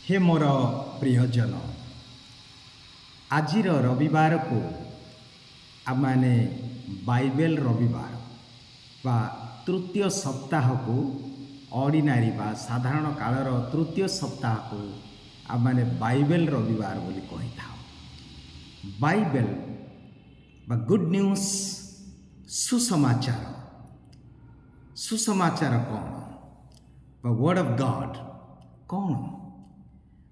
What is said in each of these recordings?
हे मोर प्रियजन, आजिर रविवार को आमाने बाइबल रविवार बा तृतीय सप्ताह को ऑर्डिनरी बा साधारण कालर तृतीय सप्ताह को आमाने बाइबल रविवार बोली कही था। बाइबल बा गुड न्यूज सुसमाचार सुसमाचार कौन बा वर्ड ऑफ गॉड कौन।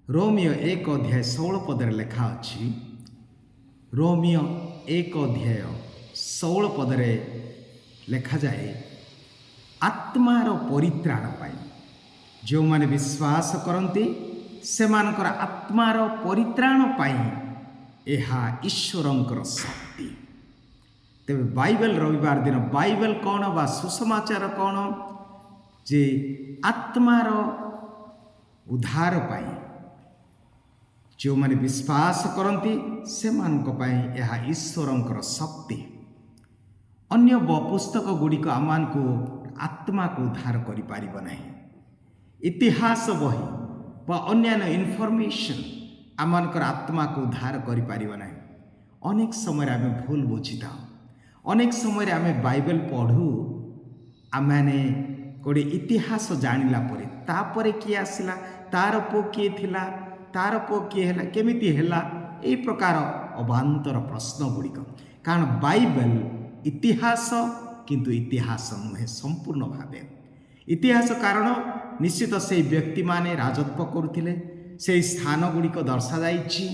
रोमियो 1 अध्याय 16 पदर लेखा अच्छी। रोमियो 1 अध्याय 16 पदरे लेखा जाए, आत्मार परित्राण पाई जो माने विश्वास करती से मानकर आत्मार परित्राण पाई एहा ईश्वरंकर शक्ति। तेरे बाइबल रविवार दिन बाइबल कौन बा सुसमाचार कौन जे आत्मार उद्धार पाई जो माने विश्वास करती से मानक पाई यह ईश्वरंकर शक्ति। अन्य पुस्तक गुड़िक आम को आत्मा को उद्धार करि पारिब नहीं। इतिहास बही बा अन्य इनफॉरमेशन आमकर आत्मा को उद्धार करि पारिब नहीं। अनेक समय आम भूल बुझी था, अनेक समय आम बाइबल पढ़ू आमे गोटे इतिहास जानिला परे तापरे किए आसला, तार पो किए थिला, तार पो किए हैला, केमिति हैला, एई प्रकार अबांतर प्रश्न गुड़िक। कारण बाइबल इतिहास किंतु इतिहास नुहे संपूर्ण भावे इतिहास। कारण निश्चित से व्यक्ति माने राजत्व करुथिले, से स्थान गुड़िक दर्शा जाइछि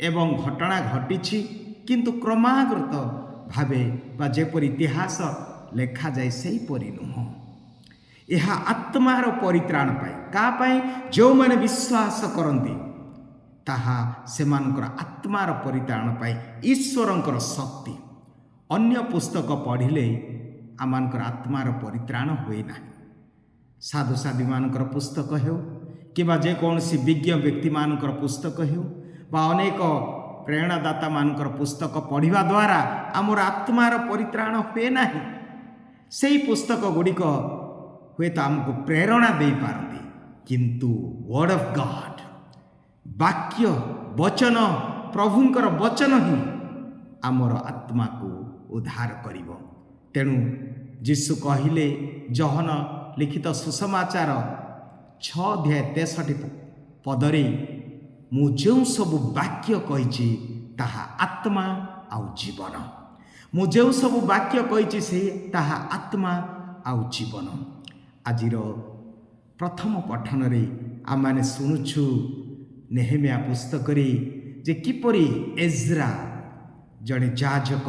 एवं घटना घटिछि, किंतु क्रमागत भावे बा जेपरि इतिहास लेखा जाए सेही परि नुह। यह आत्मार परित्राण पाए का पाए जो माने विश्वास करती ताहा सेमानकर आत्मार परित्राण पाए ईश्वरंकर शक्ति। अन्य पुस्तक पढ़िले आमानकर आत्मार परित्राण हुए ना। साधु साधी मानकर पुस्तक हो कि जेकोसी विज्ञ व्यक्ति मानकर पुस्तक हो बा अनेक प्रेरणादाता मानकर पुस्तक पढ़िबा द्वारा आमर आत्मार परित्राण हुए ना। से पुस्तक गुड़िक हुए तो आमको प्रेरणा दे पारती, किंतु वर्ड ऑफ गॉड वाक्य वचन प्रभुंकर वचन ही आमर आत्मा को उद्धार करिवो। तेणु जीशु कहिले जहन लिखित सुसमाचार 6 अध्याय 63 पदरे मु जो सब वाक्य कही ताहा आत्मा आउ जीवन। मु जो सब वाक्य कही से ताहा आत्मा आउ जीवन। आजिर प्रथम पठन रे आमाने शुणुछु नेहेमिया पुस्तक रे जे किपरि एज्रा जड़े जाजक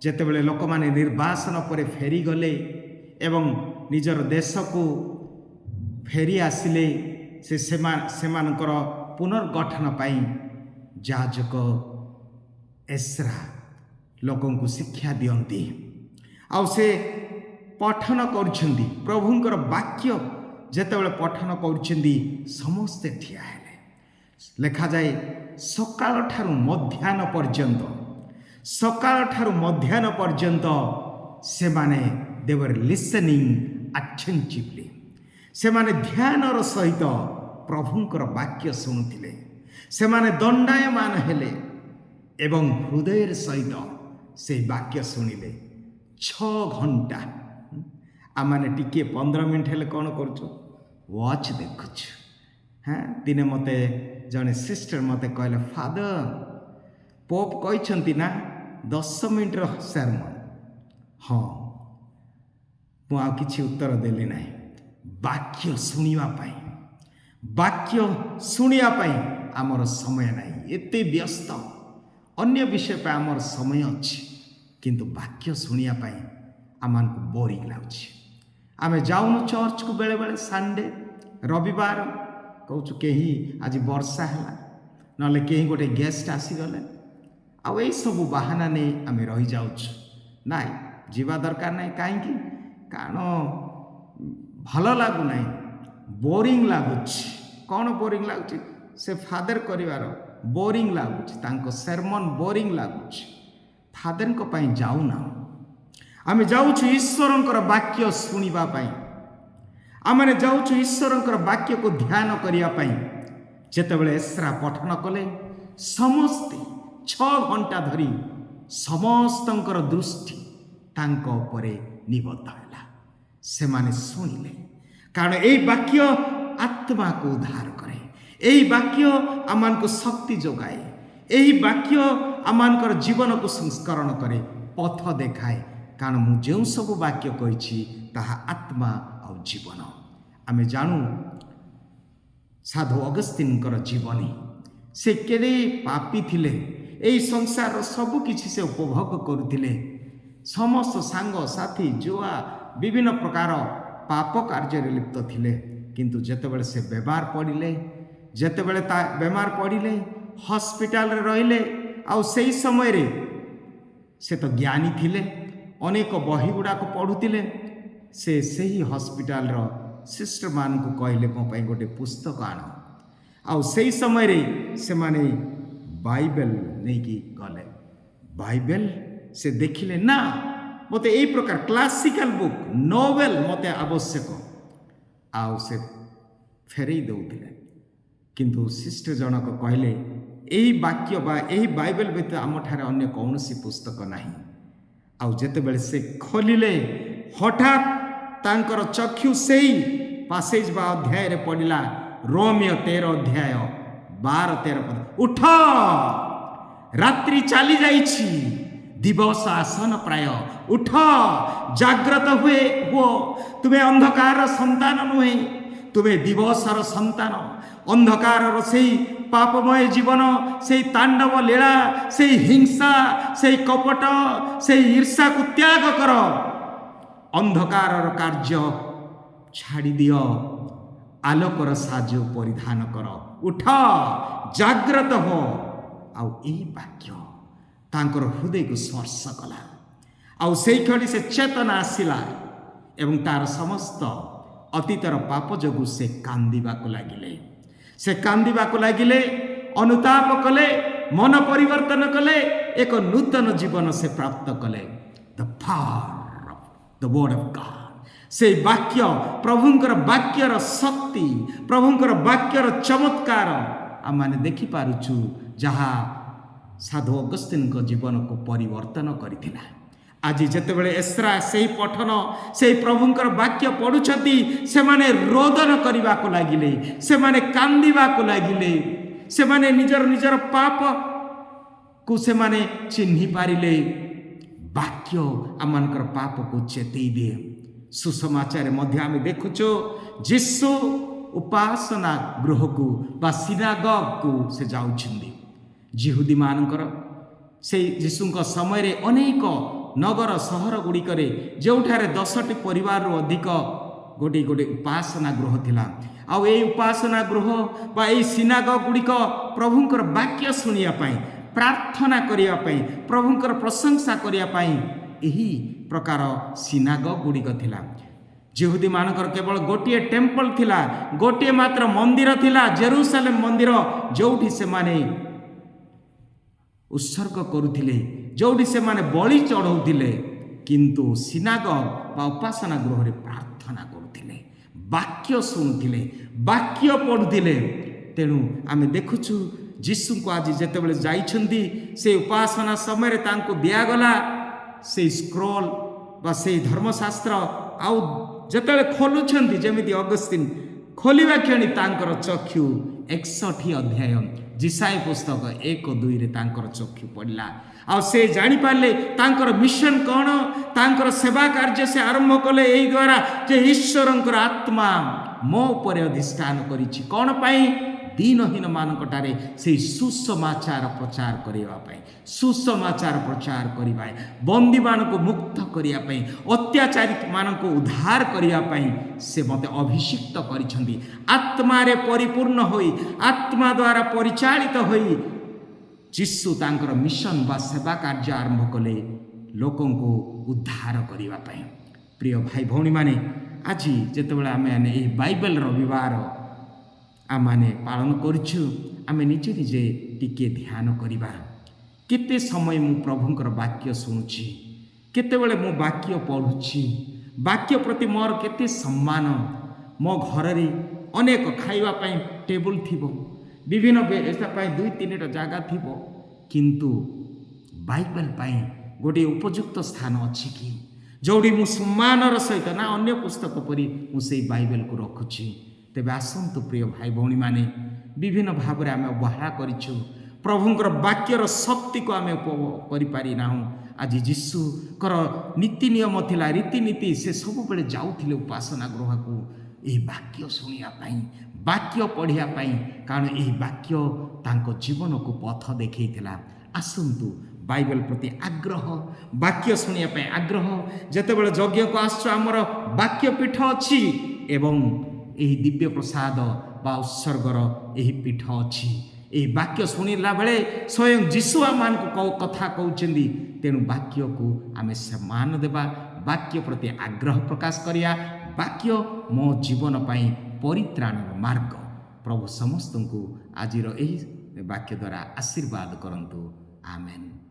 जेतेबेले लोक माने निर्वासन पर फेरी गले एवं निजर देश को फेरी आसिले सेमानकर पुनर्गठन पाई जाजक एज्रा लोकों को शिक्षा दियंती आउ से पठन करछंदी। प्रभुंकर वाक्य जेतेबेले पठन करछंदी समस्ते ठिया हेले। लेखा जाए सकाळ ठारू मध्याह्न पर्यंत, सकाळ ठारू मध्याह्न पर्यंत से माने दे वर लिसनिंग अटेंटिवली। से माने ध्यानर सहित प्रभुंकर वाक्य शुणुथिले। से माने दंडायमान हेले एवं हृदय सहित से वाक्य शुणिले। 6 घंटा आमाने टिके 15 मिनट हेले कौन करूँ वॉच देखुछु। हाँ दिने मते जने सिस्टर मते कहले फादर पोप कहते ना 10 मिनिटर सेरमन। हाँ मुआ किसी उत्तर देली ना। वाक्य शुणिया पाई, वाक्य शुणिया पाई आमर समय नहीं। एते व्यस्त अन्य विषय पे आमर समय अच्छी, किंतु वाक्य शुणिया पाई आमान को बोरिंग लाउछि। आमे जाऊनु चर्च को बेले बेले संडे रविवार कहूँ कहीं आज वर्षा है ना कहीं गोटे गेस्ट आसीगले आउ यही सब बाहाना नहीं आम रही जाऊँ ना जीवा दरकार नहीं। कहीं कारण भल लगु ना, बोरिंग लगुच। कौन बोरिंग लगुच से फादर करिवार बोरिंग लगुच, सेरमन बोरिंग लगुच। फादर को पाई जाऊना आमे जाऊँ ईश्वरंकर वाक्य शुणिबा पाई। आमे जाऊँ ईश्वरंकर वाक्य को ध्यान करिया पाई। ଯେତେବେଳେ ଏସ୍ରା ପଠନ କଲେ ସମସ୍ତେ 6 ଘଣ୍ଟା ଧରି ସମସ୍ତଙ୍କର ଦୃଷ୍ଟି ତାଙ୍କ ଉପରେ ନିବଦ୍ଧ ହେଲା। ସେମାନେ ଶୁଣିଲେ, କାରଣ ଏହି ବାକ୍ୟ ଆତ୍ମାକୁ ଉଦ୍ଧାର କରେ, ଏହି ବାକ୍ୟ ଆମମାନଙ୍କୁ ଶକ୍ତି ଯୋଗାଏ, ଏହି ବାକ୍ୟ ଆମମାନଙ୍କର ଜୀବନକୁ ସଂସ୍କରଣ କରେ, ପଥ ଦେଖାଏ। କାରଣ ମୁଁ ଯେଉଁ ସବୁ ବାକ୍ୟ କହିଛି ତାହା ଆତ୍ମା ଆଉ ଜୀବନ। ଆମେ ଜାଣୁ ସାଧୁ ଅଗସ୍ତିନଙ୍କର ଜୀବନୀ, ସେ କେଡ଼େ ପାପୀ ଥିଲେ। ଏହି ସଂସାରର ସବୁ କିଛି ସେ ଉପଭୋଗ କରୁଥିଲେ। ସମସ୍ତ ସାଙ୍ଗସାଥି ଜୁଆ ବିଭିନ୍ନ ପ୍ରକାର ପାପ କାର୍ଯ୍ୟରେ ଲିପ୍ତ ଥିଲେ। କିନ୍ତୁ ଯେତେବେଳେ ସେ ବେମାର ପଡ଼ିଲେ, ହସ୍ପିଟାଲରେ ରହିଲେ, ଆଉ ସେହି ସମୟରେ ସେ ତ ଜ୍ଞାନୀ ଥିଲେ, ଅନେକ ବହି ଗୁଡ଼ାକ ପଢ଼ୁଥିଲେ। ସେ ସେହି ହସ୍ପିଟାଲର ସିଷ୍ଟରମାନଙ୍କୁ କହିଲେ, ମୋ ପାଇଁ ଗୋଟେ ପୁସ୍ତକ ଆଣ। ଆଉ ସେହି ସମୟରେ ସେମାନେ ବାଇବେଲ ନେଇକି ଗଲେ। ବାଇବେଲ ସେ ଦେଖିଲେ, ନା, ମୋତେ ଏଇ ପ୍ରକାର କ୍ଲାସିକାଲ ବୁକ୍, ନୋଭେଲ ମୋତେ ଆବଶ୍ୟକ। ଆଉ ସେ ଫେରେଇ ଦେଉଥିଲେ। କିନ୍ତୁ ସିଷ୍ଟର ଜଣକ କହିଲେ, ଏହି ବାକ୍ୟ ବା ଏହି ବାଇବେଲ ବ୍ୟତୀତ ଆମଠାରେ ଅନ୍ୟ କୌଣସି ପୁସ୍ତକ ନାହିଁ। ଆଉ ଯେତେବେଳେ ସେ ଖୋଲିଲେ, ହଠାତ୍ ତାଙ୍କର ଚକ୍ଷୁ ସେହି ପାସେଜ ବା ଅଧ୍ୟାୟରେ ପଡ଼ିଲା। ରୋମିଓ 13 ଅଧ୍ୟାୟ 12-13 ପଦ। ଉଠ, ରାତ୍ରି ଚାଲି ଯାଇଛି, ଦିବସ ଆସନ ପ୍ରାୟ। ଉଠ, ଜାଗ୍ରତ ହୁଅ, ତୁମେ ଅନ୍ଧକାରର ସନ୍ତାନ ନୁହେଁ, ତୁମେ ଦିବସର ସନ୍ତାନ। ଅନ୍ଧକାରର ସେହି ପାପମୟ ଜୀବନ, ସେହି ତାଣ୍ଡବ ଲୀଳା, ସେହି ହିଂସା, ସେହି କପଟ, ସେହି ଈର୍ଷାକୁ ତ୍ୟାଗ କର। ଅନ୍ଧକାରର କାର୍ଯ୍ୟ ଛାଡ଼ି ଦିଅ, ଆଲୋକର ସାଜ ପରିଧାନ କର। ଉଠ, ଜାଗ୍ରତ ହୁଅ। ଆଉ ଏହି ବାକ୍ୟ ତାଙ୍କର ହୃଦୟକୁ ସ୍ପର୍ଶ କଲା। ଆଉ ସେହି କ୍ଷଣି ସେ ଚେତନା ଆସିଲା ଏବଂ ତାର ସମସ୍ତ ଅତୀତର ପାପ ଯୋଗୁଁ ସେ କାନ୍ଦିବାକୁ ଲାଗିଲେ, ଅନୁତାପ କଲେ, ମନ ପରିବର୍ତ୍ତନ କଲେ, ଏକ ନୂତନ ଜୀବନ ସେ ପ୍ରାପ୍ତ କଲେ। The power of the word of God, ସେହି ବାକ୍ୟ, ପ୍ରଭୁଙ୍କର ବାକ୍ୟର ଶକ୍ତି, ପ୍ରଭୁଙ୍କର ବାକ୍ୟର ଚମତ୍କାର ଆମମାନେ ଦେଖିପାରୁଛୁ, ଯାହା ସାଧୁ ଅଗସ୍ତିନଙ୍କ ଜୀବନକୁ ପରିବର୍ତ୍ତନ କରିଥିଲା। ଆଜି ଯେତେବେଳେ ଏସ୍ରା ସେହି ପଠନ, ସେହି ପ୍ରଭୁଙ୍କର ବାକ୍ୟ ପଢ଼ୁଛନ୍ତି, ସେମାନେ ରୋଦନ କରିବାକୁ ଲାଗିଲେ, ସେମାନେ କାନ୍ଦିବାକୁ ଲାଗିଲେ, ସେମାନେ ନିଜର ପାପକୁ ସେମାନେ ଚିହ୍ନି ପାରିଲେ। ବାକ୍ୟ ଆମମାନଙ୍କର ପାପକୁ ଚେତେଇ ଦିଏ। ସୁସମାଚାରରେ ମଧ୍ୟ ଆମେ ଦେଖୁଛୁ, ଯୀଶୁ ଉପାସନା ଗୃହକୁ ବା ସିନାଗଗକୁ ସେ ଯାଉଛନ୍ତି। ଯିହୁଦୀମାନଙ୍କର ସେଇ ଯୀଶୁଙ୍କ ସମୟରେ ଅନେକ ନଗର ସହର ଗୁଡ଼ିକରେ ଯେଉଁଠାରେ 10ଟି ପରିବାରରୁ ଅଧିକ ଗୋଟିଏ ଉପାସନା ଗୃହ ଥିଲା। ଆଉ ଏହି ଉପାସନା ଗୃହ ବା ଏହି ସିନାଗଗ ଗୁଡ଼ିକ ପ୍ରଭୁଙ୍କର ବାକ୍ୟ ଶୁଣିବା ପାଇଁ, ପ୍ରାର୍ଥନା କରିବା ପାଇଁ, ପ୍ରଭୁଙ୍କର ପ୍ରଶଂସା କରିବା ପାଇଁ ଏହି ପ୍ରକାର ସିନାଗଗ ଗୁଡ଼ିକ ଥିଲା। ଯିହୁଦୀମାନଙ୍କର କେବଳ ଗୋଟିଏ ଟେମ୍ପଲ ଥିଲା, ଗୋଟିଏ ମାତ୍ର ମନ୍ଦିର ଥିଲା, ଜେରୁସାଲେମ ମନ୍ଦିର, ଯେଉଁଠି ସେମାନେ ଉତ୍ସର୍ଗ କରୁଥିଲେ, ଯେଉଁଠି ସେମାନେ ବଳି ଚଢ଼ଉଥିଲେ। କିନ୍ତୁ ସିନାଗଗ ବା ଉପାସନା ଗୃହରେ ପ୍ରାର୍ଥନା କରୁଥିଲେ, ବାକ୍ୟ ଶୁଣୁଥିଲେ, ବାକ୍ୟ ପଢ଼ୁଥିଲେ। ତେଣୁ ଆମେ ଦେଖୁଛୁ, ଯୀଶୁଙ୍କୁ ଆଜି ଯେତେବେଳେ ଯାଇଛନ୍ତି, ସେ ଉପାସନା ସମୟରେ ତାଙ୍କୁ ଦିଆଗଲା ସେଇ ସ୍କ୍ରୋଲ ବା ସେଇ ଧର୍ମଶାସ୍ତ୍ର। ଆଉ ଯେତେବେଳେ ଖୋଲୁଛନ୍ତି, ଯେମିତି ଅଗସ୍ତିନ ଖୋଲିବା କ୍ଷଣି ତାଙ୍କର ଚକ୍ଷୁ 61 ଅଧ୍ୟାୟ ଯିଶାୟା ପୁସ୍ତକ 1-2ରେ ତାଙ୍କର ଚକ୍ଷୁ ପଡ଼ିଲା। ଆଉ ସେ ଜାଣିପାରିଲେ ତାଙ୍କର ମିଶନ କ'ଣ, ତାଙ୍କର ସେବା କାର୍ଯ୍ୟ ସେ ଆରମ୍ଭ କଲେ ଏହି ଦ୍ୱାରା, ଯେ ଈଶ୍ୱରଙ୍କର ଆତ୍ମା ମୋ ଉପରେ ଅଧିଷ୍ଠାନ କରିଛି। କ'ଣ ପାଇଁ? ଦୀନହୀନ ମାନଙ୍କଠାରେ ସେହି ସୁସମାଚାର ପ୍ରଚାର କରିବା ପାଇଁ, ସୁସମାଚାର ପ୍ରଚାର କରିବା, ବନ୍ଦୀମାନଙ୍କୁ ମୁକ୍ତ କରିବା ପାଇଁ, ଅତ୍ୟାଚାରୀ ମାନଙ୍କୁ ଉଦ୍ଧାର କରିବା ପାଇଁ ସେ ମୋତେ ଅଭିଷିକ୍ତ କରିଛନ୍ତି। ଆତ୍ମାରେ ପରିପୂର୍ଣ୍ଣ ହୋଇ, ଆତ୍ମା ଦ୍ୱାରା ପରିଚାଳିତ ହୋଇ ଯୀଶୁ ତାଙ୍କର ମିଶନ ବା ସେବା କାର୍ଯ୍ୟ ଆରମ୍ଭ କଲେ, ଲୋକଙ୍କୁ ଉଦ୍ଧାର କରିବା ପାଇଁ। ପ୍ରିୟ ଭାଇ ଭଉଣୀମାନେ, ଆଜି ଯେତେବେଳେ ଆମେ ଏହି ବାଇବେଲ ରବିବାର ଆମେ ପାଳନ କରୁଛୁ, ଆମେ ନିଜେ ଟିକେ ଧ୍ୟାନ କରିବା। କେତେ ସମୟ ମୁଁ ପ୍ରଭୁଙ୍କର ବାକ୍ୟ ଶୁଣୁଛି, କେତେବେଳେ ମୁଁ ବାକ୍ୟ ପଢ଼ୁଛି, ବାକ୍ୟ ପ୍ରତି ମୋର କେତେ ସମ୍ମାନ। ମୋ ଘରରେ ଅନେକ ଖାଇବା ପାଇଁ ଟେବୁଲ ଥିବ, ବିଭିନ୍ନ ଏଟା ପାଇଁ 2-3ଟା ଜାଗା ଥିବ, କିନ୍ତୁ ବାଇବେଲ ପାଇଁ ଗୋଟିଏ ଉପଯୁକ୍ତ ସ୍ଥାନ ଅଛି କି ଯେଉଁଠି ମୁଁ ସମ୍ମାନର ସହିତ ନା ଅନ୍ୟ ପୁସ୍ତକ ପରି ମୁଁ ସେଇ ବାଇବେଲକୁ ରଖୁଛି। ତେବେ ଆସନ୍ତୁ ପ୍ରିୟ ଭାଇ ଭଉଣୀମାନେ, ବିଭିନ୍ନ ଭାବରେ ଆମେ ଅବହେଳା କରିଛୁ, ପ୍ରଭୁଙ୍କର ବାକ୍ୟର ଶକ୍ତିକୁ ଆମେ ଉପଭୋଗ କରିପାରି ନାହୁଁ। ଆଜି ଯୀଶୁଙ୍କର ନୀତି ନିୟମ ଥିଲା, ରୀତିନୀତି, ସେ ସବୁବେଳେ ଯାଉଥିଲେ ଉପାସନା ଗୃହକୁ ଏହି ବାକ୍ୟ ଶୁଣିବା ପାଇଁ, ବାକ୍ୟ ପଢ଼ିବା ପାଇଁ, କାରଣ ଏହି ବାକ୍ୟ ତାଙ୍କ ଜୀବନକୁ ପଥ ଦେଖାଇଥିଲା। ଆସନ୍ତୁ ବାଇବେଲ ପ୍ରତି ଆଗ୍ରହ, ବାକ୍ୟ ଶୁଣିବା ପାଇଁ ଆଗ୍ରହ। ଯେତେବେଳେ ଯଜ୍ଞକୁ ଆସୁଛୁ, ଆମର ବାକ୍ୟ ପୀଠ ଅଛି ଏବଂ ଏହି ଦିବ୍ୟ ପ୍ରସାଦ ବା ଉତ୍ସର୍ଗର ଏହି ପୀଠ ଅଛି। ଏହି ବାକ୍ୟ ଶୁଣିଲା ବେଳେ ସ୍ୱୟଂ ଯୀଶୁ ଆମମାନଙ୍କୁ କଥା କହୁଛନ୍ତି। ତେଣୁ ବାକ୍ୟକୁ ଆମେ ସମ୍ମାନ ଦେବା, ବାକ୍ୟ ପ୍ରତି ଆଗ୍ରହ ପ୍ରକାଶ କରିବା। ବାକ୍ୟ ମୋ ଜୀବନ ପାଇଁ ପରିତ୍ରାଣର ମାର୍ଗ। ପ୍ରଭୁ ସମସ୍ତଙ୍କୁ ଆଜିର ଏହି ବାକ୍ୟ ଦ୍ୱାରା ଆଶୀର୍ବାଦ କରନ୍ତୁ। ଆମେନ୍।